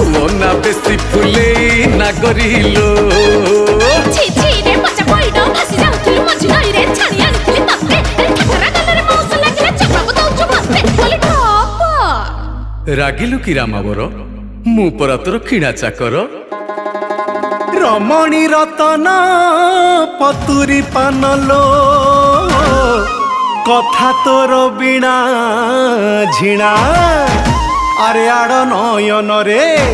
हुओ ना बेसी फुले ना गरिलो ছি ছি রে মজা পড়িড ভাসি যাউଥିଲୁ মঝি নই রে ছাড়ি আনিଥିଲି ততে ঠাকরা গালরে মৌস লাগিলে চপাব দଉଛୁ মତେ বলি ঠপ ରାଗିଲୁ କି ରାମାବର ମୁଁ ପରା ତୋର କିଣା ଚାକର ରମଣୀ ରତନ ପତୁରୀ ପାନଲୋ କଥା ତୋର ବିଣା ଝିଣା ଆରେ ଆଡ଼ ନୟନରେ